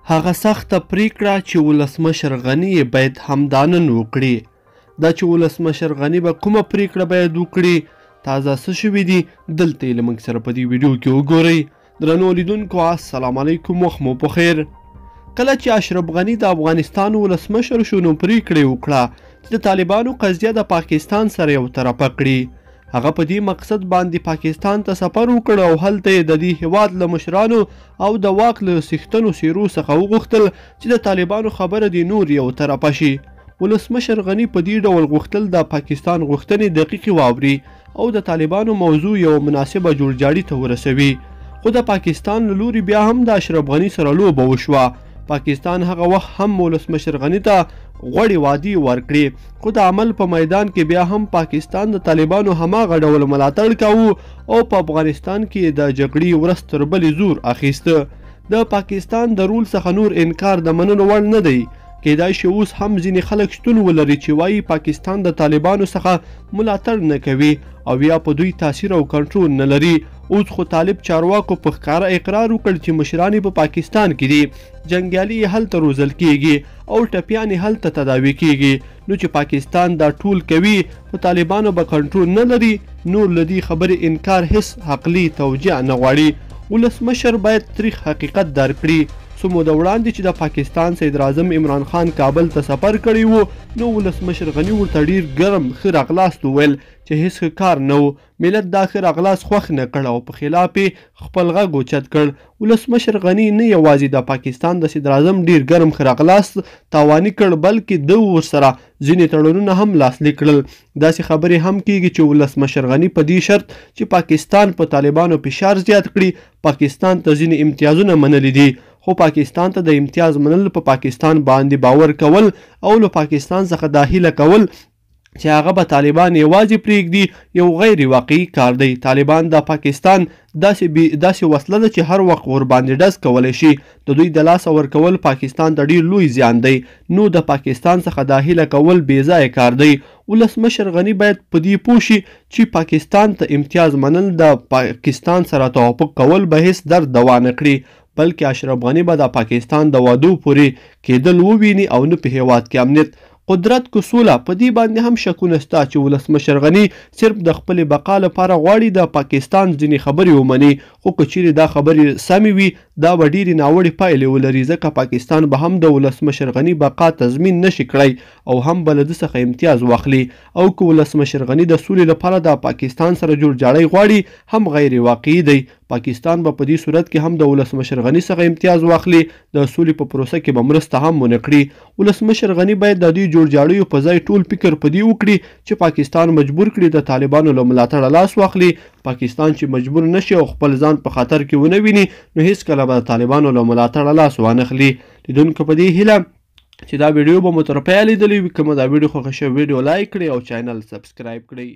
هغه سخته پریکړه چې ولسمشر غني باید همدا نن وکړي. دا چې ولسمشر غني به کومه پریکړه باید وکړي، تازه څه شوي دي، دلته یې له موږ سره په دې ویډیو کې وګورئ. درنو لیدونکو السلام علیکم، وخت مو په خیر. کله چې اشرف غني د افغانستان ولسمشر شو نو پریکړه یې وکړه چې د طالبانو قضیه د پاکستان سره یو طرفه کړي. هغه په دې مقصد باندې پاکستان ته سفر وکړ او هلته یې د دې هیواد له مشرانو او د واک له څښتنو څیرو څخه وغوښتل چې د طالبانو خبره دې نور یو طرفه شي. ولسمشر غني په دې ډول غوښتل د پاکستان غوښتنې دقیقې واوري او د طالبانو موضوع یو مناسبه جوړجاړي ته ورسوي. خو د پاکستان له لوري بیا هم د اشرف غني سره لوبه وشوه. پاکستان هغه وخت هم ولسمشر غني ته غوړې وعدې ورکړې، خو د عمل په میدان کې بیا هم پاکستان د طالبانو هماغه ډول ملاتړ کاوه او په افغانستان کې د جګړې ورځ تر بلې زور اخیسته. د پاکستان د رول څخه نور انکار د منلو وړ نه دی. کیدای شي اوس هم ځینې خلک شتون ولري چې وایي پاکستان د طالبانو څخه ملاتړ نه کوي او یا په دوی تاثیر او کنټرول نه لري. اوس خو طالب چارواکو په ښکاره اقرار وکړ چې مشران په پاکستان کې دي، جنګیالي یې هلته روزل کیږي او ټپیان یې هلته تداوي کیږي. نو چې پاکستان دا ټول کوي، په طالبانو به کنټرول نه لري، نور له دې خبرې انکار هیڅ عقلي توجیه نه غواړي. ولسمشر باید تریخ حقیقت درک کړي. څو موده وړاندې چې د پاکستان صدر اعظم عمران خان کابل ته سفر کړی و، نو ولسمشر غني ورته ډیر ګرم ښه راغلاست وویل چې هیڅ کار نه و. ملت دا ښه راغلاست خوښ نه کړ او په خلاف یې خپل غږ اوچت کړ. ولسمشر غني نه یوازې د پاکستان د صدر اعظم ډیر ګرم ښه راغلاست تاواني کړ، بلکې د ورسره ځینې تړونونه هم لاسلیک کړل. داسې خبرې هم کیږي چې ولسمشر غني په دې شرط چې پاکستان په طالبانو فشار زیات کړي، پاکستان ته ځینې امتیازونه منلي دي. خو پاکستان ته د امتیاز منل په پاکستان باندې باور کول او له پاکستان څخه دا هیله کول چې هغه به طالبان یوازې پرېږدي یو غیر واقعي کار دی. طالبان د پاکستان داسې وسله ده چې هر وخت ورباندې ډز کولی شي. د دوی د لاسه ورکول پاکستان ته ډیر لوی زیان دی. نو د پاکستان څخه دا هیله کول بې ځایه کار دی. ولسمشر غني باید په دې پوه شي چې پاکستان ته امتیاز منل د پاکستان سره توافق کول به هیڅ درد دوا نه کړي، بلکې اشرف غني به د پاکستان د وعدو پورې کېدل وویني او نه په هیواد کې امنیت، قدرت کو سوله. په دې باندې هم شکونه شته چې ولسمشر غني صرف د خپلې بقا لپاره غواړي د پاکستان ځینې خبرې ومني. خو که چیرې دا خبرې سمې وي، دا به ډېرې ناوړې پایلې ولري، ځکه پاکستان به هم د ولسمشر غني بقا تضمین نشي کړی او هم به له ده څخه امتیاز واخلي. او که ولسمشر غني د سولې لپاره د پاکستان سره جوړجاړی غواړي، هم غیر واقعي دی. پاکستان به په دې صورت کې هم د ولسمشر غني څخه امتیاز واخلي، د سولې په پروسه کې به مرسته هم ونه کړي. ولسمشر غني باید د دې جوړجاړیو په ځای ټول فکر په دې وکړي چې پاکستان مجبور کړي د طالبانو له ملاتړه لاس واخلي. پاکستان چې مجبور نشي او خپل ځان په خطر کې ونه ویني، نو هیڅکله به د طالبانو له ملاتړه لاس وانخلي. لیدونکو په دې هیله چې دا ویډیو به مو تر پایه لیدلی وي. که مو دا ویډیو خوښه شوې ویډیو لایک کړئ او چینل سبسکرایب کړئ.